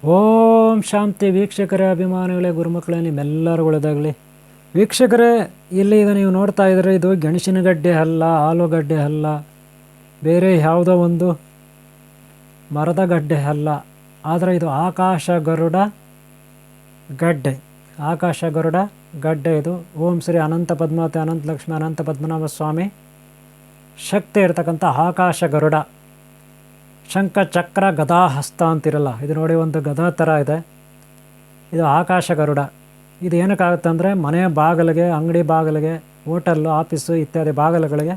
ಓಂ ಶಾಂತಿ. ವೀಕ್ಷಕರೇ, ಅಭಿಮಾನಿಗಳೇ, ಗುರುಮಕ್ಕಳೇ, ನಿಮ್ಮೆಲ್ಲರೂ ಒಳ್ಳೆಯದಾಗಲಿ. ವೀಕ್ಷಕರೇ, ಇಲ್ಲಿ ಈಗ ನೀವು ನೋಡ್ತಾ ಇದ್ದರೆ ಇದು ಗೆಣಸಿನ ಗಡ್ಡೆ ಅಲ್ಲ, ಆಲೂಗಡ್ಡೆ ಅಲ್ಲ, ಬೇರೆ ಯಾವುದೋ ಒಂದು ಮರದ ಗಡ್ಡೆ ಅಲ್ಲ. ಆದರೆ ಇದು ಆಕಾಶ ಗರುಡ ಗಡ್ಡೆ. ಆಕಾಶ ಗರುಡ ಗಡ್ಡೆ ಇದು. ಓಂ ಶ್ರೀ ಅನಂತ ಪದ್ಮಾವತಿ ಅನಂತ ಲಕ್ಷ್ಮಿ ಅನಂತ ಪದ್ಮನಾಭ ಸ್ವಾಮಿ ಶಕ್ತಿ ಇರತಕ್ಕಂಥ ಆಕಾಶ ಗರುಡ. ಶಂಖ ಚಕ್ರ ಗದಾ ಹಸ್ತ ಅಂತಿರಲ್ಲ, ಇದು ನೋಡಿ ಒಂದು ಗದಾ ಥರ ಇದೆ. ಇದು ಆಕಾಶ ಗರುಡ. ಇದು ಏನಕ್ಕಾಗುತ್ತೆ ಅಂದರೆ ಮನೆಯ ಬಾಗಿಲಿಗೆ, ಅಂಗಡಿ ಬಾಗಿಲಿಗೆ, ಹೋಟೆಲ್ಲು, ಆಫೀಸು ಇತ್ಯಾದಿ ಬಾಗಿಲುಗಳಿಗೆ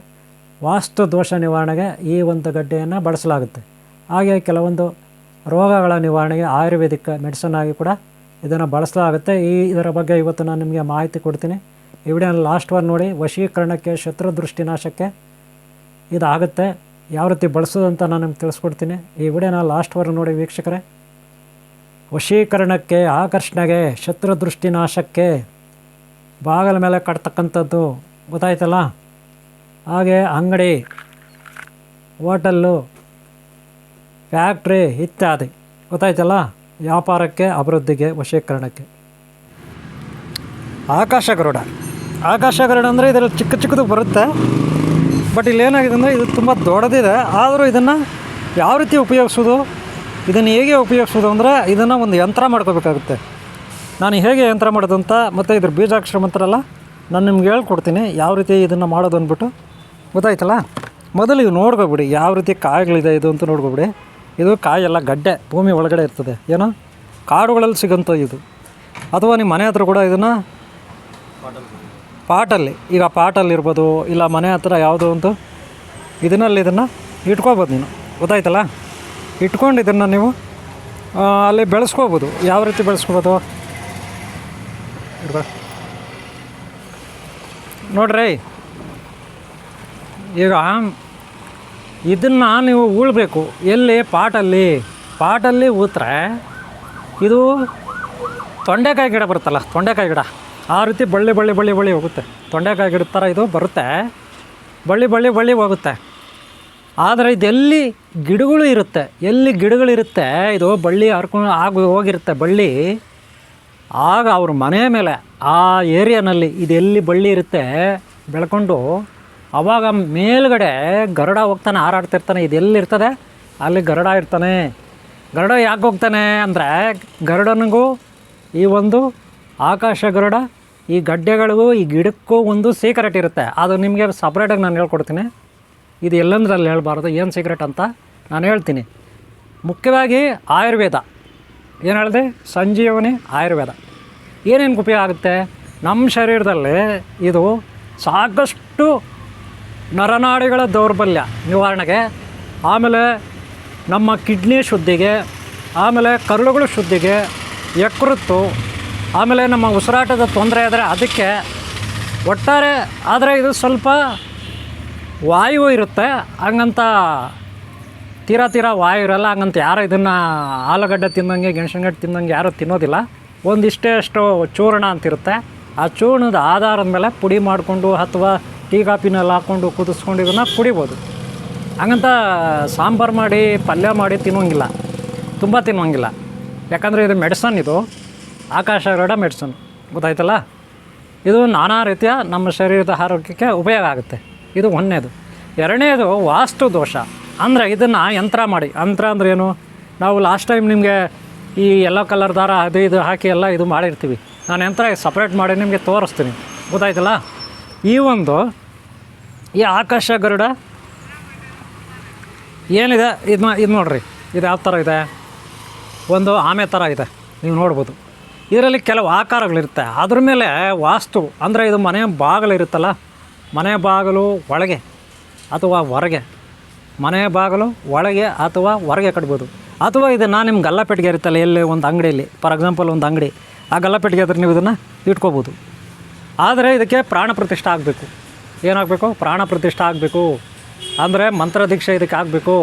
ವಾಸ್ತು ದೋಷ ನಿವಾರಣೆಗೆ ಈ ಒಂದು ಗಡ್ಡೆಯನ್ನು ಬಳಸಲಾಗುತ್ತೆ. ಹಾಗೆ ಕೆಲವೊಂದು ರೋಗಗಳ ನಿವಾರಣೆಗೆ ಆಯುರ್ವೇದಿಕ್ ಮೆಡಿಸನ್ ಆಗಿ ಕೂಡ ಇದನ್ನು ಬಳಸಲಾಗುತ್ತೆ. ಇದರ ಬಗ್ಗೆ ಇವತ್ತು ನಾನು ನಿಮಗೆ ಮಾಹಿತಿ ಕೊಡ್ತೀನಿ. ಈ ವಿಡಿಯೋನ ಲಾಸ್ಟ್ ವರ್ ನೋಡಿ. ವಶೀಕರಣಕ್ಕೆ, ಶತ್ರುದೃಷ್ಟಿ ನಾಶಕ್ಕೆ ಇದಾಗುತ್ತೆ. ಯಾವ ರೀತಿ ಬಳಸೋದಂತ ನಾನು ನಿಮ್ಗೆ ತಿಳಿಸ್ಕೊಡ್ತೀನಿ. ಈ ವಿಡಿಯೋನ ಲಾಸ್ಟ್ ವರ್ ನೋಡಿ ವೀಕ್ಷಕರೇ. ವಶೀಕರಣಕ್ಕೆ, ಆಕರ್ಷಣೆಗೆ, ಶತ್ರುದೃಷ್ಟಿ ನಾಶಕ್ಕೆ, ಬಾಗಿಲ ಮೇಲೆ ಕಟ್ತಕ್ಕಂಥದ್ದು ಗೊತ್ತಾಯ್ತಲ್ಲ. ಹಾಗೆ ಅಂಗಡಿ, ಹೋಟೆಲ್ಲು, ಫ್ಯಾಕ್ಟ್ರಿ ಇತ್ಯಾದಿ ಗೊತ್ತಾಯ್ತಲ್ಲ. ವ್ಯಾಪಾರಕ್ಕೆ, ಅಭಿವೃದ್ಧಿಗೆ, ವಶೀಕರಣಕ್ಕೆ. ಆಕಾಶ ಗರುಡ. ಆಕಾಶ ಗರುಡ ಅಂದರೆ ಇದರಲ್ಲಿ ಚಿಕ್ಕ ಚಿಕ್ಕದು ಬರುತ್ತೆ. ಬಟ್ ಇಲ್ಲೇನಾಗಿದೆ ಅಂದರೆ ಇದು ತುಂಬ ದೊಡ್ಡದಿದೆ. ಆದರೂ ಇದನ್ನು ಯಾವ ರೀತಿ ಉಪಯೋಗಿಸೋದು, ಇದನ್ನು ಹೇಗೆ ಉಪಯೋಗಿಸೋದು ಅಂದರೆ ಇದನ್ನು ಒಂದು ಯಂತ್ರ ಮಾಡ್ಕೋಬೇಕಾಗುತ್ತೆ. ನಾನು ಹೇಗೆ ಯಂತ್ರ ಮಾಡೋದು ಅಂತ ಮತ್ತು ಇದ್ರ ಬೀಜಾಕ್ಷರ ಮಂತ್ರಲ್ಲ ನಾನು ನಿಮ್ಗೆ ಹೇಳ್ಕೊಡ್ತೀನಿ ಯಾವ ರೀತಿ ಇದನ್ನು ಮಾಡೋದು ಅಂದ್ಬಿಟ್ಟು. ಗೊತ್ತಾಯ್ತಲ್ಲ. ಮೊದಲು ಇದು ನೋಡ್ಕೊಬಿಡಿ ಯಾವ ರೀತಿ ಕಾಯಿಗಳಿದೆ ಇದು ಅಂತ ನೋಡ್ಕೊಬಿಡಿ. ಇದು ಕಾಯೆಲ್ಲ ಗಡ್ಡೆ ಭೂಮಿ ಒಳಗಡೆ ಇರ್ತದೆ. ಏನೋ ಕಾಡುಗಳಲ್ಲಿ ಸಿಗೋಂಥ ಇದು. ಅಥವಾ ನಿಮ್ಮ ಮನೆ ಹತ್ರ ಕೂಡ ಇದನ್ನು ಪಾಟಲ್ಲಿ, ಈಗ ಪಾಟಲ್ಲಿರ್ಬೋದು, ಇಲ್ಲ ಮನೆ ಹತ್ರ ಯಾವುದೋ ಒಂದು ಇದರಲ್ಲಿ ಇದನ್ನು ಇಟ್ಕೋಬೋದು ನೀನು. ಗೊತ್ತಾಯ್ತಲ್ಲ. ಇಟ್ಕೊಂಡು ಇದನ್ನು ನೀವು ಅಲ್ಲಿ ಬೆಳೆಸ್ಕೋಬೋದು. ಯಾವ ರೀತಿ ಬೆಳೆಸ್ಕೋಬೋದು ನೋಡ್ರಿ. ಈಗ ಇದನ್ನು ನೀವು ಉಳ್ಬೇಕು ಎಲ್ಲಿ, ಪಾಟಲ್ಲಿ ಊತ್ರೆ ಇದು ತೊಂಡೆಕಾಯಿ ಗಿಡ ಬರುತ್ತಲ್ಲ, ತೊಂಡೆಕಾಯಿ ಗಿಡ ಆ ರೀತಿ ಬಳ್ಳಿ ಹೋಗುತ್ತೆ. ತೊಂಡೆಕಾಯಿ ಗಿಡದ ಥರ ಇದು ಬರುತ್ತೆ, ಬಳ್ಳಿ ಹೋಗುತ್ತೆ. ಆದರೆ ಇದೆಲ್ಲಿ ಗಿಡಗಳು ಇರುತ್ತೆ, ಇದು ಬಳ್ಳಿ ಹರ್ಕೊಂಡು ಹೋಗಿರುತ್ತೆ ಬಳ್ಳಿ. ಆಗ ಅವ್ರ ಮನೆ ಮೇಲೆ ಆ ಏರಿಯಾನಲ್ಲಿ ಇದೆಲ್ಲಿ ಬಳ್ಳಿ ಇರುತ್ತೆ ಬೆಳ್ಕೊಂಡು, ಆವಾಗ ಮೇಲ್ಗಡೆ ಗರುಡ ಹೋಗ್ತಾನೆ, ಹಾರಾಡ್ತಿರ್ತಾನೆ. ಇದೆಲ್ಲಿರ್ತದೆ ಅಲ್ಲಿ ಗರುಡ ಇರ್ತಾನೆ. ಗರುಡ ಯಾಕೆ ಹೋಗ್ತಾನೆ ಅಂದರೆ, ಗರುಡನಿಗೂ ಈ ಒಂದು ಆಕಾಶ ಗರುಡ, ಈ ಗಡ್ಡೆಗಳಿಗೂ ಈ ಗಿಡಕ್ಕೂ ಒಂದು ಸೀಕ್ರೆಟ್ ಇರುತ್ತೆ. ಅದು ನಿಮಗೆ ಸಪ್ರೇಟಾಗಿ ನಾನು ಹೇಳ್ಕೊಡ್ತೀನಿ. ಇದು ಎಲ್ಲಂದ್ರಲ್ಲಿ ಹೇಳ್ಬಾರ್ದು, ಏನು ಸೀಕ್ರೆಟ್ ಅಂತ ನಾನು ಹೇಳ್ತೀನಿ. ಮುಖ್ಯವಾಗಿ ಆಯುರ್ವೇದ ಏನು ಹೇಳಿದೆ, ಸಂಜೀವನಿ ಆಯುರ್ವೇದ ಏನೇನು ಉಪಯೋಗ ಆಗುತ್ತೆ ನಮ್ಮ ಶರೀರದಲ್ಲಿ. ಇದು ಸಾಕಷ್ಟು ನರನಾಡಿಗಳ ದೌರ್ಬಲ್ಯ ನಿವಾರಣೆಗೆ, ಆಮೇಲೆ ನಮ್ಮ ಕಿಡ್ನಿ ಶುದ್ಧಿಗೆ, ಆಮೇಲೆ ಕರುಳುಗಳ ಶುದ್ಧಿಗೆ, ಯಕೃತ್ತು, ಆಮೇಲೆ ನಮ್ಮ ಉಸಿರಾಟದ ತೊಂದರೆ ಆದರೆ ಅದಕ್ಕೆ ಒಟ್ಟಾರೆ. ಆದರೆ ಇದು ಸ್ವಲ್ಪ ವಾಯು ಇರುತ್ತೆ, ಹಂಗಂತ ತೀರಾ ವಾಯು ಇರಲ್ಲ. ಹಂಗಂತ ಯಾರು ಇದನ್ನು ಆಲೂಗಡ್ಡೆ ತಿನ್ನಂಗೆ, ಗೆಣಸಿನ ಗಡ್ಡೆ ತಿನ್ನಂಗೆ ಯಾರೂ ತಿನ್ನೋದಿಲ್ಲ. ಒಂದಿಷ್ಟೇ ಅಷ್ಟು ಚೂರ್ಣ ಅಂತಿರುತ್ತೆ. ಆ ಚೂರ್ಣದ ಆಧಾರದ ಮೇಲೆ ಪುಡಿ ಮಾಡಿಕೊಂಡು ಅಥವಾ ಟೀ ಕಾಪಿನಲ್ಲಿ ಹಾಕ್ಕೊಂಡು ಕುದಿಸ್ಕೊಂಡು ಇದನ್ನು ಕುಡಿಬೋದು. ಹಂಗಂತ ಸಾಂಬಾರು ಮಾಡಿ ಪಲ್ಯ ಮಾಡಿ ತಿನ್ನೋಂಗಿಲ್ಲ, ತುಂಬ ತಿನ್ನೋಂಗಿಲ್ಲ. ಯಾಕಂದರೆ ಇದು ಮೆಡಿಸನ್, ಇದು ಆಕಾಶ ಗರುಡ ಮೆಡಿಸನ್. ಗೊತ್ತಾಯ್ತಲ್ಲ. ಇದು ನಾನಾ ರೀತಿಯ ನಮ್ಮ ಶರೀರದ ಆರೋಗ್ಯಕ್ಕೆ ಉಪಯೋಗ ಆಗುತ್ತೆ. ಇದು ಒಂದನೇದು. ಎರಡನೇದು ವಾಸ್ತು ದೋಷ. ಅಂದರೆ ಇದನ್ನು ಯಂತ್ರ ಮಾಡಿ, ಯಂತ್ರ ಅಂದರೆ ಏನು, ನಾವು ಲಾಸ್ಟ್ ಟೈಮ್ ನಿಮಗೆ ಈ ಯೆಲ್ಲೋ ಕಲರ್ ದಾರ ಅದು ಇದು ಹಾಕಿ ಎಲ್ಲ ಇದು ಮಾಡಿರ್ತೀವಿ. ನಾನು ಯಂತ್ರ ಸಪ್ರೇಟ್ ಮಾಡಿ ನಿಮಗೆ ತೋರಿಸ್ತೀನಿ. ಗೊತ್ತಾಯ್ತಲ್ಲ. ಈ ಆಕಾಶ ಗರುಡ ಏನಿದೆ ಇದು ನೋಡಿರಿ. ಇದು ಯಾವ ಥರ ಇದೆ, ಒಂದು ಆಮೆ ಥರ ಇದೆ, ನೀವು ನೋಡ್ಬೋದು. ಇದರಲ್ಲಿ ಕೆಲವು ಆಕಾರಗಳಿರುತ್ತೆ. ಅದ್ರ ಮೇಲೆ ವಾಸ್ತು ಅಂದರೆ ಇದು ಮನೆಯ ಬಾಗಿಲು ಇರುತ್ತಲ್ಲ, ಮನೆಯ ಬಾಗಿಲು ಒಳಗೆ ಅಥವಾ ಹೊರಗೆ, ಮನೆಯ ಬಾಗಿಲು ಒಳಗೆ ಅಥವಾ ಹೊರಗೆ ಕಟ್ಬೋದು. ಅಥವಾ ಇದನ್ನು ನಿಮ್ಮ ಗಲ್ಲಪೆಟ್ಟಿಗೆ ಇರುತ್ತಲ್ಲ, ಎಲ್ಲಿ ಒಂದು ಅಂಗಡಿಯಲ್ಲಿ, ಫಾರ್ ಎಕ್ಸಾಂಪಲ್ ಒಂದು ಅಂಗಡಿ, ಆ ಗಲ್ಲಪೆಟ್ಟಿಗೆ ಹತ್ರ ನೀವು ಇದನ್ನು ಇಟ್ಕೋಬೋದು. ಆದರೆ ಇದಕ್ಕೆ ಪ್ರಾಣ ಪ್ರತಿಷ್ಠೆ ಆಗಬೇಕು. ಏನಾಗಬೇಕು, ಪ್ರಾಣ ಪ್ರತಿಷ್ಠೆ ಆಗಬೇಕು. ಅಂದರೆ ಮಂತ್ರ ದೀಕ್ಷೆ ಇದಕ್ಕೆ ಆಗಬೇಕು.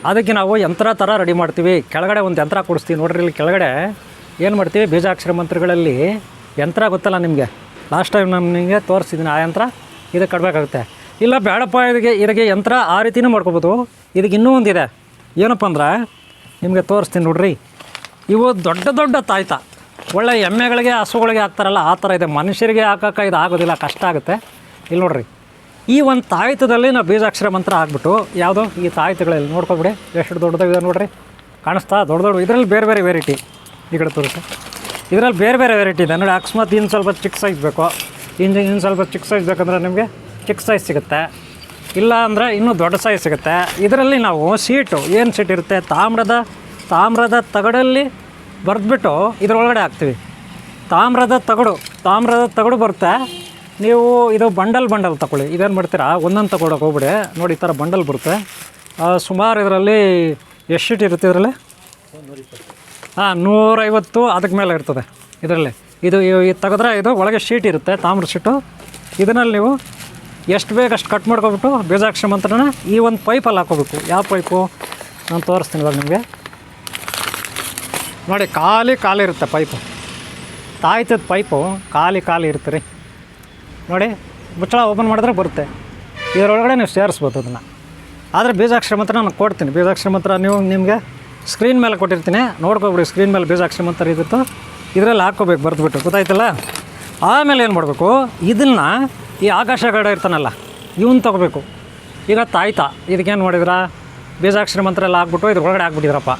ಅದಕ್ಕೆ ನಾವು ಯಂತ್ರ ಥರ ರೆಡಿ ಮಾಡ್ತೀವಿ. ಕೆಳಗಡೆ ಒಂದು ಯಂತ್ರ ಕೊಡಿಸ್ತೀವಿ ನೋಡ್ರಿ. ಇಲ್ಲಿ ಕೆಳಗಡೆ ಏನು ಮಾಡ್ತೀವಿ, ಬೀಜಾಕ್ಷರ ಮಂತ್ರಗಳಲ್ಲಿ ಯಂತ್ರ ಗೊತ್ತಲ್ಲ ನಿಮಗೆ, ಲಾಸ್ಟ್ ಟೈಮ್ ನಾನು ನಿಮಗೆ ತೋರಿಸಿದ್ದೀನಿ. ಆ ಯಂತ್ರ ಇದಕ್ಕೆ ಕಟ್ಟಬೇಕಾಗುತ್ತೆ. ಇಲ್ಲ ಬೇಡಪ್ಪ ಇದಕ್ಕೆ ಯಂತ್ರ ಆ ರೀತಿಯೂ ಮಾಡ್ಕೊಬೋದು. ಇದಕ್ಕೆ ಇನ್ನೂ ಒಂದಿದೆ. ಏನಪ್ಪ ಅಂದ್ರೆ ನಿಮಗೆ ತೋರಿಸ್ತೀನಿ ನೋಡ್ರಿ. ಇವು ದೊಡ್ಡ ದೊಡ್ಡ ತಾಯ್ತ, ಒಳ್ಳೆ ಎಮ್ಮೆಗಳಿಗೆ ಹಸುಗಳಿಗೆ ಹಾಕ್ತಾರಲ್ಲ ಆ ಥರ ಇದೆ. ಮನುಷ್ಯರಿಗೆ ಹಾಕೋಕೆ ಇದು ಆಗೋದಿಲ್ಲ, ಕಷ್ಟ ಆಗುತ್ತೆ. ಇಲ್ಲಿ ನೋಡಿರಿ, ಈ ಒಂದು ತಾಯ್ತದಲ್ಲಿ ನಾವು ಬೀಜಾಕ್ಷರ ಮಂತ್ರ ಹಾಕ್ಬಿಟ್ಟು ಯಾವುದೋ ಈ ತಾಯ್ತಗಳಲ್ಲಿ ನೋಡ್ಕೊಬಿಡಿ ಎಷ್ಟು ದೊಡ್ಡದಾಗಿದೆ ನೋಡಿರಿ, ಕಾಣಿಸ್ತಾ ದೊಡ್ಡ ದೊಡ್ಡ. ಇದರಲ್ಲಿ ಬೇರೆ ಬೇರೆ ವೆರೈಟಿ ಈ ಕಡೆ ತೋರಿಸಿ, ಇದರಲ್ಲಿ ಬೇರೆ ಬೇರೆ ವೆರೈಟಿ ಇದೆ ನೋಡಿ. ಅಕಸ್ಮಾತ್ ಇನ್ನು ಸ್ವಲ್ಪ ಚಿಕ್ಕ ಸೈಜ್ ಬೇಕು, ಇನ್ನು ಸ್ವಲ್ಪ ಚಿಕ್ಕ ಸೈಜ್ ಬೇಕಂದ್ರೆ ನಿಮಗೆ ಚಿಕ್ಕ ಸೈಜ್ ಸಿಗುತ್ತೆ, ಇಲ್ಲ ಅಂದರೆ ಇನ್ನೂ ದೊಡ್ಡ ಸೈಜ್ ಸಿಗುತ್ತೆ. ಇದರಲ್ಲಿ ನಾವು ಸೀಟು ಏನು ಸೀಟ್ ಇರುತ್ತೆ, ತಾಮ್ರದ ತಗಡಲ್ಲಿ ಬರೆದ್ಬಿಟ್ಟು ಇದರೊಳಗಡೆ ಹಾಕ್ತೀವಿ. ತಾಮ್ರದ ತಗಡು ಬರುತ್ತೆ. ನೀವು ಇದು ಬಂಡಲ್ ತಗೊಳ್ಳಿ. ಇದೇನು ಮಾಡ್ತೀರಾ, ಒಂದೊಂದು ತಗೊಳಕ್ಕೆ ಹೋಗ್ಬಿಡಿ. ನೋಡಿ ಈ ಥರ ಬಂಡಲ್ ಬರುತ್ತೆ. ಸುಮಾರು ಇದರಲ್ಲಿ ಎಷ್ಟು ಶೀಟ್ ಇರುತ್ತೆ ಇದರಲ್ಲಿ? 150 ಅದಕ್ಕೆ ಮೇಲೆ ಇರ್ತದೆ ಇದರಲ್ಲಿ. ಇದು ತೆಗೆದ್ರೆ ಇದು ಒಳಗೆ ಶೀಟ್ ಇರುತ್ತೆ, ತಾಮ್ರ ಶೀಟು. ಇದರಲ್ಲಿ ನೀವು ಎಷ್ಟು ಬೇಗ ಅಷ್ಟು ಕಟ್ ಮಾಡ್ಕೊಬಿಟ್ಟು ಬೀಜಾಕ್ಷರ ಮಂತ್ರನ ಈ ಒಂದು ಪೈಪಲ್ಲಿ ಹಾಕೋಬೇಕು. ಯಾವ ಪೈಪು ನಾನು ತೋರಿಸ್ತೀನಿ ಇವಾಗ ನಿಮಗೆ. ನೋಡಿ ಖಾಲಿ ಇರುತ್ತೆ ಪೈಪು, ತಾಯ್ತದ ಪೈಪು ಖಾಲಿ ಇರುತ್ತೆ ರೀ. ನೋಡಿ ಮುಚ್ಚಳ ಓಪನ್ ಮಾಡಿದ್ರೆ ಬರುತ್ತೆ. ಇದರೊಳಗಡೆ ನೀವು ಸೇರಿಸ್ಬೋದು ಅದನ್ನು. ಆದರೆ ಬೀಜಾಕ್ಷರ ಮಂತ್ರ ನಾನು ಕೊಡ್ತೀನಿ. ಬೀಜಾಕ್ಷರ ಮಂತ್ರ ನಿಮಗೆ ಸ್ಕ್ರೀನ್ ಮೇಲೆ ಕೊಟ್ಟಿರ್ತೀನಿ, ನೋಡ್ಕೊಬಿಡಿ. ಸ್ಕ್ರೀನ್ ಮೇಲೆ ಬೀಜಾಕ್ಷರ ಮಂತ್ರ ಇರುತ್ತೆ, ಇದರಲ್ಲಿ ಹಾಕ್ಕೋಬೇಕು ಬರೆದ್ಬಿಟ್ಟು, ಗೊತ್ತಾಯ್ತಲ್ಲ. ಆಮೇಲೆ ಏನು ಮಾಡಬೇಕು, ಇದನ್ನು ಈ ಆಕಾಶ ಗರುಡ ಇರ್ತಾನಲ್ಲ ಇವನು ತೊಗೋಬೇಕು. ಈಗ ತಾಯ್ತ ಇದಕ್ಕೇನು ಮಾಡಿದ್ರ, ಬೀಜಾಕ್ಷರ ಮಂತ್ರ ಎಲ್ಲ ಹಾಕ್ಬಿಟ್ಟು ಇದ್ರ ಒಳಗಡೆ ಹಾಕ್ಬಿಟ್ಟಿದ್ರಪ್ಪ.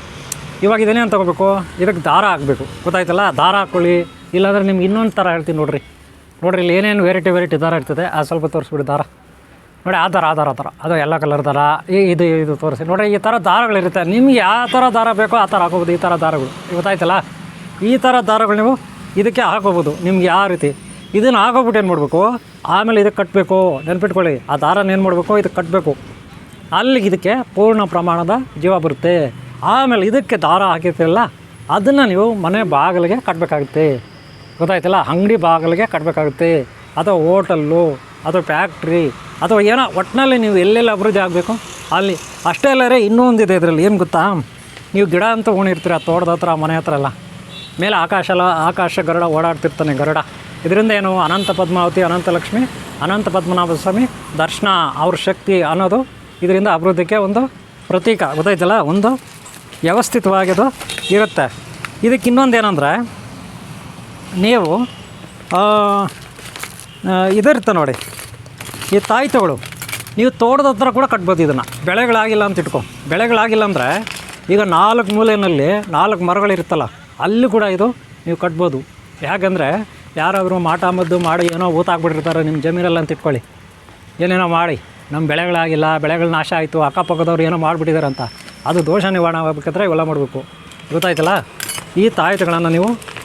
ಇವಾಗ ಇದನ್ನೇನು ತೊಗೋಬೇಕು, ಇದಕ್ಕೆ ದಾರ ಹಾಕಬೇಕು, ಗೊತ್ತಾಯ್ತಲ್ಲ. ದಾರ ಹಾಕ್ಕೊಳ್ಳಿ, ಇಲ್ಲಾಂದರೆ ನಿಮ್ಗೆ ಇನ್ನೊಂದು ಥರ ಹೇಳ್ತೀನಿ ನೋಡಿರಿ ಇಲ್ಲಿ ಏನೇನು ವೆರೈಟಿ ದಾರ ಇರ್ತದೆ. ಅದು ಸ್ವಲ್ಪ ತೋರಿಸ್ಬಿಡಿ ದಾರ. ನೋಡಿ ಆ ಥರ ಅದು ಎಲ್ಲ ಕಲರ್ ದಾರ, ಇದು ತೋರಿಸಿ ನೋಡಿ. ಈ ಥರ ದಾರಗಳಿರುತ್ತೆ, ನಿಮ್ಗೆ ಯಾವ ಥರ ದಾರ ಬೇಕೋ ಆ ಥರ ಹಾಕೋಬೋದು. ಈ ಥರ ದಾರಗಳು ಗೊತ್ತಾಯ್ತಲ್ಲ, ಈ ಥರ ದಾರಗಳು ನೀವು ಇದಕ್ಕೆ ಹಾಕೋಬೋದು ನಿಮ್ಗೆ ಯಾವ ರೀತಿ. ಇದನ್ನು ಹಾಕೋಬಿಟ್ಟು ಏನು ಮಾಡಬೇಕು, ಆಮೇಲೆ ಇದಕ್ಕೆ ಕಟ್ಟಬೇಕು. ನೆನ್ಪಿಟ್ಕೊಳ್ಳಿ, ಆ ದಾರನ ಏನು ಮಾಡಬೇಕು, ಇದಕ್ಕೆ ಕಟ್ಟಬೇಕು. ಅಲ್ಲಿಗೆ ಇದಕ್ಕೆ ಪೂರ್ಣ ಪ್ರಮಾಣದ ಜೀವ ಬರುತ್ತೆ. ಆಮೇಲೆ ಇದಕ್ಕೆ ದಾರ ಹಾಕಿರ್ತಿರಲ್ಲ ಅದನ್ನು ನೀವು ಮನೆ ಬಾಗಿಲಿಗೆ ಕಟ್ಟಬೇಕಾಗುತ್ತೆ, ಗೊತ್ತಾಯ್ತಲ್ಲ. ಅಂಗಡಿ ಬಾಗಿಲಿಗೆ ಕಟ್ಟಬೇಕಾಗುತ್ತೆ, ಅಥವಾ ಹೋಟಲ್ಲು ಅಥವಾ ಫ್ಯಾಕ್ಟ್ರಿ ಅಥವಾ ಏನೋ ಒಟ್ಟಿನಲ್ಲಿ ನೀವು ಎಲ್ಲೆಲ್ಲಿ ಅಭಿವೃದ್ಧಿ ಆಗಬೇಕು ಅಲ್ಲಿ. ಅಷ್ಟೇ ಅಲ್ಲರೇ ಇನ್ನೊಂದಿದೆ ಇದರಲ್ಲಿ, ಏನು ಗೊತ್ತಾ, ನೀವು ಗಿಡ ಅಂತ ಉಣಿರ್ತೀರ ತೋಟದ ಹತ್ರ ಮನೆ ಹತ್ರ ಎಲ್ಲ, ಮೇಲೆ ಆಕಾಶ ಗರುಡ ಓಡಾಡ್ತಿರ್ತಾನೆ ಗರುಡ. ಇದರಿಂದ ಏನು, ಅನಂತ ಪದ್ಮಾವತಿ, ಅನಂತ ಲಕ್ಷ್ಮಿ, ಅನಂತ ಪದ್ಮನಾಭ ಸ್ವಾಮಿ ದರ್ಶನ, ಅವ್ರ ಶಕ್ತಿ ಅನ್ನೋದು ಇದರಿಂದ ಅಭಿವೃದ್ಧಿಗೆ ಒಂದು ಪ್ರತೀಕ, ಗೊತ್ತಾಯ್ತಲ್ಲ. ಒಂದು ವ್ಯವಸ್ಥಿತವಾಗಿದು ಇರುತ್ತೆ. ಇದಕ್ಕೆ ಇನ್ನೊಂದು ಏನಂದರೆ, ನೀವು ಇದಿರುತ್ತೆ ನೋಡಿ, ಈ ತಾಯ್ತಗಳು ನೀವು ತೋಟದ ಹತ್ರ ಕೂಡ ಕಟ್ಬೋದು ಇದನ್ನು. ಬೆಳೆಗಳಾಗಿಲ್ಲ ಅಂತ ಇಟ್ಕೊ. ಬೆಳೆಗಳಾಗಿಲ್ಲ ಅಂದರೆ ಈಗ 4 ಮೂಲೆಯಲ್ಲಿ 4 ಮರಗಳಿರುತ್ತಲ್ಲ ಅಲ್ಲಿ ಕೂಡ ಇದು ನೀವು ಕಟ್ಬೋದು. ಯಾಕಂದರೆ ಯಾರಾದರೂ ಮಾಟ ಮದ್ದು ಮಾಡಿ ಏನೋ ಊತಾಕ್ಬಿಟ್ಟಿರ್ತಾರೆ ನಿಮ್ಮ ಜಮೀನಲ್ಲಿ ಅಂತ ಇಟ್ಕೊಳ್ಳಿ, ಏನೇನೋ ಮಾಡಿ ನಮ್ಮ ಬೆಳೆಗಳಾಗಿಲ್ಲ, ಬೆಳೆಗಳು ನಾಶ ಆಯಿತು, ಅಕ್ಕಪಕ್ಕದವ್ರು ಏನೋ ಮಾಡಿಬಿಟ್ಟಿದ್ದಾರೆ ಅಂತ, ಅದು ದೋಷ ನಿವಾರಣೆ ಆಗಬೇಕಾದ್ರೆ ಇವೆಲ್ಲ ಮಾಡಬೇಕು, ಗೊತ್ತಾಯ್ತಲ್ಲ. ಈ ತಾಯ್ತಗಳನ್ನು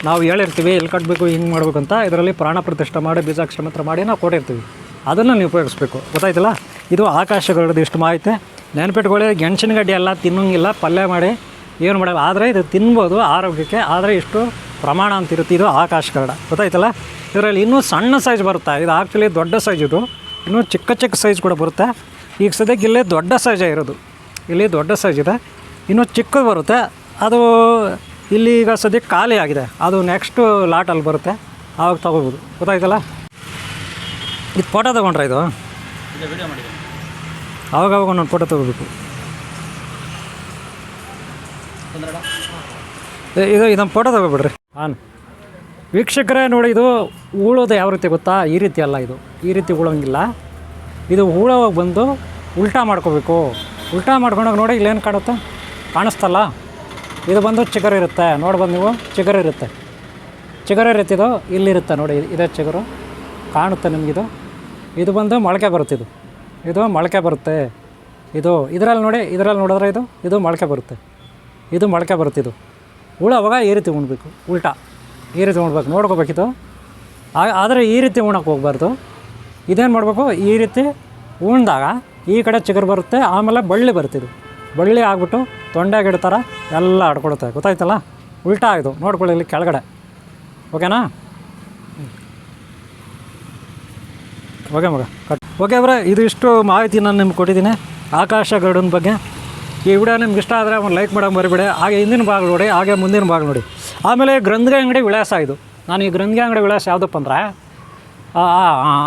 ನಾವು ಹೇಳಿರ್ತೀವಿ ಎಲ್ಲಿ ಕಟ್ಟಬೇಕು, ಹಿಂಗೆ ಮಾಡಬೇಕು ಅಂತ. ಇದರಲ್ಲಿ ಪ್ರಾಣ ಪ್ರತಿಷ್ಠೆ ಮಾಡಿ ಬೀಜಾಕ್ಷರ ಮಂತ್ರ ಮಾಡಿ ನಾವು ಕೊಟ್ಟಿರ್ತೀವಿ, ಅದನ್ನು ನೀವು ಉಪಯೋಗಿಸ್ಬೇಕು, ಗೊತ್ತಾಯ್ತಲ್ಲ. ಇದು ಆಕಾಶ ಗರುಡದ ಇಷ್ಟು ಮಾಹಿತಿ ನೆನಪಿಟ್ಕೊಳ್ಳಿ. ಗೆಣಸಿನ ಗಡ್ಡೆ ಎಲ್ಲ ತಿನ್ನೋಂಗಿಲ್ಲ, ಪಲ್ಯ ಮಾಡಿ ಏನು ಮಾಡಲ್ಲ. ಆದರೆ ಇದು ತಿನ್ಬೋದು ಆರೋಗ್ಯಕ್ಕೆ, ಆದರೆ ಇಷ್ಟು ಪ್ರಮಾಣ ಅಂತಿರುತ್ತೆ. ಇದು ಆಕಾಶ ಗರುಡ, ಗೊತ್ತಾಯ್ತಲ್ಲ. ಇದರಲ್ಲಿ ಇನ್ನೂ ಸಣ್ಣ ಸೈಜ್ ಬರುತ್ತೆ. ಇದು ಆ್ಯಕ್ಚುಲಿ ದೊಡ್ಡ ಸೈಜ್, ಇದು ಇನ್ನೂ ಚಿಕ್ಕ ಸೈಜ್ ಕೂಡ ಬರುತ್ತೆ. ಈಗ ಸದ್ಯಕ್ಕೆ ಇಲ್ಲೇ ದೊಡ್ಡ ಸೈಜೇ ಇರೋದು, ಇಲ್ಲಿ ದೊಡ್ಡ ಸೈಜ್ ಇದೆ, ಇನ್ನೂ ಚಿಕ್ಕದು ಬರುತ್ತೆ. ಅದು ಇಲ್ಲಿ ಈಗ ಸದ್ಯಕ್ಕೆ ಖಾಲಿ ಆಗಿದೆ, ಅದು ನೆಕ್ಸ್ಟು ಲಾಟಲ್ಲಿ ಬರುತ್ತೆ, ಆವಾಗ ತೊಗೋಬೋದು, ಗೊತ್ತಾಯ್ತಲ್ಲ. ಇದು ಫೋಟೋ ತೊಗೊಂಡ್ರೆ ಇದು ಆವಾಗ ನಾನು ಫೋಟೋ ತೊಗೋಬೇಕು. ಇದನ್ನು ಫೋಟೋ ತೊಗೊಬಿಡ್ರಿ. ವೀಕ್ಷಕರೇ ನೋಡಿ, ಇದು ಉಳೋದು ಯಾವ ರೀತಿ ಗೊತ್ತಾ, ಈ ರೀತಿ ಅಲ್ಲ, ಇದು ಈ ರೀತಿ ಉಳೋಂಗಿಲ್ಲ. ಇದು ಉಳೋವಾಗ ಬಂದು ಉಲ್ಟಾ ಮಾಡ್ಕೋಬೇಕು. ಉಲ್ಟಾ ಮಾಡ್ಕೊಂಡಾಗ ನೋಡಿ ಇಲ್ಲೇನು ಕಾಣಿಸ್ತಲ್ಲ, ಇದು ಬಂದು ಚಿಗರು ಇರುತ್ತೆ. ನೋಡ್ಬೋದು ನೀವು, ಚಿಗರು ಇರುತ್ತೆ ಇದು ಇಲ್ಲಿರುತ್ತೆ ನೋಡಿ, ಇದೇ ಚಿಗರು ಕಾಣುತ್ತೆ ನಿಮಗಿದು. ಇದು ಬಂದು ಮೊಳಕೆ ಬರುತ್ತೆ, ಇದು ಮೊಳಕೆ ಬರುತ್ತೆ. ಇದರಲ್ಲಿ ನೋಡಿ, ಇದರಲ್ಲಿ ನೋಡಿದ್ರೆ ಇದು ಮೊಳಕೆ ಬರುತ್ತೆ, ಇದು ಮೊಳಕೆ ಬರುತ್ತೆ. ಇದು ಉಳೋವಾಗ ಈ ರೀತಿ ಉಣ್ಬೇಕು, ಉಲ್ಟಾ ಈ ರೀತಿ ಉಣ್ಬೇಕು, ನೋಡ್ಕೋಬೇಕಿದು. ಆದರೆ ಈ ರೀತಿ ಉಣ್ಣಕ್ಕೆ ಹೋಗ್ಬಾರ್ದು. ಇದೇನು ಮಾಡಬೇಕು, ಈ ರೀತಿ ಉಣ್ದಾಗ ಈ ಕಡೆ ಚಿಗುರು ಬರುತ್ತೆ, ಆಮೇಲೆ ಬಳ್ಳಿ ಬರುತ್ತೆ. ಇದು ಬಳ್ಳಿ ಆಗಿಬಿಟ್ಟು ತೊಂಡೆ ಗಿಡ ಥರ ಎಲ್ಲ ಆಡ್ಕೊಳುತ್ತೆ, ಗೊತ್ತಾಯ್ತಲ್ಲ. ಉಲ್ಟಾ ಇದು ನೋಡ್ಕೊಳ್ಳಿ ಇಲ್ಲಿ ಕೆಳಗಡೆ, ಓಕೆನಾ. ಓಕೆ ಮಗ ಓಕೆ ಅವರೇ, ಇದು ಇಷ್ಟು ಮಾಹಿತಿ ನಾನು ನಿಮ್ಗೆ ಕೊಟ್ಟಿದ್ದೀನಿ ಆಕಾಶ ಗರುಡನ ಬಗ್ಗೆ. ಈ ವಿಡಿಯೋ ನಿಮ್ಗೆ ಇಷ್ಟ ಆದರೆ ಒಂದು ಲೈಕ್ ಮಾಡೋಕೆ ಮರಿಬೇಡಿ. ಹಾಗೆ ಹಿಂದಿನ ಭಾಗ ನೋಡಿ, ಹಾಗೆ ಮುಂದಿನ ಭಾಗ ನೋಡಿ. ಆಮೇಲೆ ಗ್ರಂಥಿಗೆ ಅಂಗಡಿ ವಿಳಾಸ ಇದು. ನಾನು ಈ ಗ್ರಂಥಿಗೆ ಅಂಗಡಿ ವಿಳಾಸ ಯಾವುದಪ್ಪ ಅಂದರೆ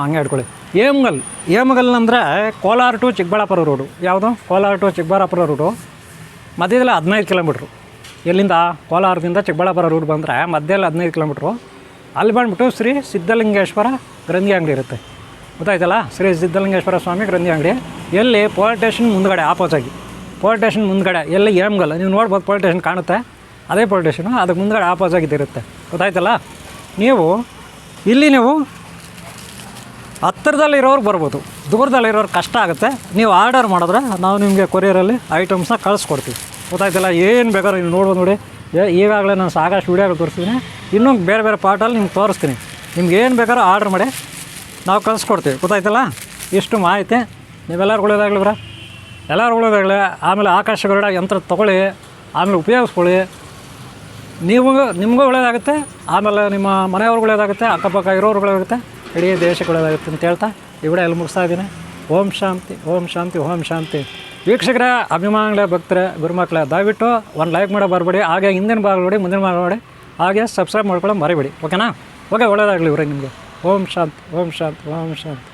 ಹಂಗೆ ಇಟ್ಕೊಳ್ಳಿ, ಏಮಗಲ್ ಅಂದರೆ ಕೋಲಾರ ಟು ಚಿಕ್ಕಬಳ್ಳಾಪುರ ರೋಡು. ಯಾವುದು ಕೋಲಾರ ಟು ಚಿಕ್ಕಬಳ್ಳಾಪುರ ರೋಡು ಮಧ್ಯದಲ್ಲಿ 15 ಕಿಲೋಮೀಟ್ರು. ಎಲ್ಲಿಂದ ಕೋಲಾರದಿಂದ ಚಿಕ್ಕಬಳ್ಳಾಪುರ ರೂಟ್ ಬಂದರೆ ಮಧ್ಯದಲ್ಲಿ 15 ಕಿಲೋಮೀಟ್ರು. ಅಲ್ಲಿ ಬಂದುಬಿಟ್ಟು ಶ್ರೀ ಸಿದ್ಧಲಿಂಗೇಶ್ವರ ಗ್ರಂಥಿ ಅಂಗಡಿ ಇರುತ್ತೆ, ಗೊತ್ತಾಯ್ತಲ್ಲ? ಶ್ರೀ ಸಿದ್ಧಲಿಂಗೇಶ್ವರ ಸ್ವಾಮಿ ಗ್ರಂಥಿ ಅಂಗಡಿ ಎಲ್ಲಿ ಪೊಲೀಸ್ ಸ್ಟೇಷನ್ ಮುಂದ್ಗಡೆ ಆಪೋಸಾಗಿ, ಪೊಲೀಸ್ ಸ್ಟೇಷನ್ ಮುಂದ್ಗಡೆ ಎಲ್ಲಿ ಏಮ್ಗಲ್ಲ ನೀವು ನೋಡ್ಬೋದು, ಪೊಲೀಸ್ ಸ್ಟೇಷನ್ ಕಾಣುತ್ತೆ, ಅದೇ ಪೊಲೀಸ್ ಸ್ಟೇಷನು, ಅದಕ್ಕೆ ಮುಂದ್ಗಡೆ ಆಪೋಸಾಗಿದ್ದಿರುತ್ತೆ, ಗೊತ್ತಾಯ್ತಲ್ಲ? ನೀವು ಇಲ್ಲಿ ನೀವು ಹತ್ತಿರದಲ್ಲಿರೋರು ಬರ್ಬೋದು, ದೂರದಲ್ಲಿರೋರು ಕಷ್ಟ ಆಗುತ್ತೆ. ನೀವು ಆರ್ಡರ್ ಮಾಡಿದ್ರೆ ನಾವು ನಿಮಗೆ ಕೊರಿಯರಲ್ಲಿ ಐಟಮ್ಸ್ನ ಕಳಿಸ್ಕೊಡ್ತೀವಿ, ಗೊತ್ತಾಯ್ತಲ್ಲ? ಏನು ಬೇಕಾದ್ರೂ ನೀವು ನೋಡ್ಬೋದು ನೋಡಿ. ಈಗಾಗಲೇ ನಾನು ಸಾಕಷ್ಟು ವೀಡಿಯೋಗಳು ತೋರಿಸ್ತೀನಿ, ಇನ್ನೂ ಬೇರೆ ಬೇರೆ ಪಾರ್ಟಲ್ಲಿ ನಿಮ್ಗೆ ತೋರಿಸ್ತೀನಿ. ನಿಮ್ಗೆ ಏನು ಬೇಕಾದ್ರೂ ಆರ್ಡ್ರ್ ಮಾಡಿ ನಾವು ಕಳಿಸ್ಕೊಡ್ತೀವಿ, ಗೊತ್ತಾಯ್ತಲ್ಲ? ಇಷ್ಟು ಮಾಹಿತಿ. ನೀವೆಲ್ಲರೂ ಒಳ್ಳೇದಾಗಲಿ ಬ್ರ, ಎಲ್ಲರೂ ಒಳ್ಳೇದಾಗಲಿ. ಆಮೇಲೆ ಆಕಾಶ ಗರುಡ ಯಂತ್ರ ತೊಗೊಳ್ಳಿ, ಆಮೇಲೆ ಉಪಯೋಗಿಸ್ಕೊಳ್ಳಿ. ನಿಮಗೂ ಒಳ್ಳೇದಾಗುತ್ತೆ, ಆಮೇಲೆ ನಿಮ್ಮ ಮನೆಯವ್ರಿಗೆ ಒಳ್ಳೇದಾಗುತ್ತೆ, ಅಕ್ಕಪಕ್ಕ ಇರೋರು ಒಳ್ಳೇದಾಗುತ್ತೆ, ಇಡೀ ದೇಶಕ್ಕೆ ಒಳ್ಳೇದಾಗುತ್ತೆ ಅಂತ ಹೇಳ್ತಾ ಈ ವಿಡಿಯೋ ಎಲ್ಲಿ ಮುಗಿಸ್ತಾ ಇದ್ದೀನಿ. ಓಂ ಶಾಂತಿ, ಓಂ ಶಾಂತಿ, ಓಂ ಶಾಂತಿ. ವೀಕ್ಷಕರೇ, ಅಭಿಮಾನಿಗಳೇ, ಭಕ್ತರೇ, ಗುರುಮಕ್ಕಳೇ, ದಯವಿಟ್ಟು ಒಂದು ಲೈಕ್ ಮಾಡೋ ಬರಬೇಡಿ, ಹಾಗೆ ಹಿಂದಿನ ಭಾಗ ನೋಡಿ, ಮುಂದಿನ ಭಾಗ ನೋಡಿ, ಹಾಗೆ ಸಬ್ಸ್ಕ್ರೈಬ್ ಮಾಡ್ಕೊಳ್ಳೋ ಮರಿಬೇಡಿ, ಓಕೆನಾ? ಓಕೆ, ಒಳ್ಳೇದಾಗಲಿ ಇವ್ರಿಗೆ ನಿಮಗೆ. ಓಂ ಶಾಂತಿ, ಓಂ ಶಾಂತಿ, ಓಂ ಶಾಂತಿ.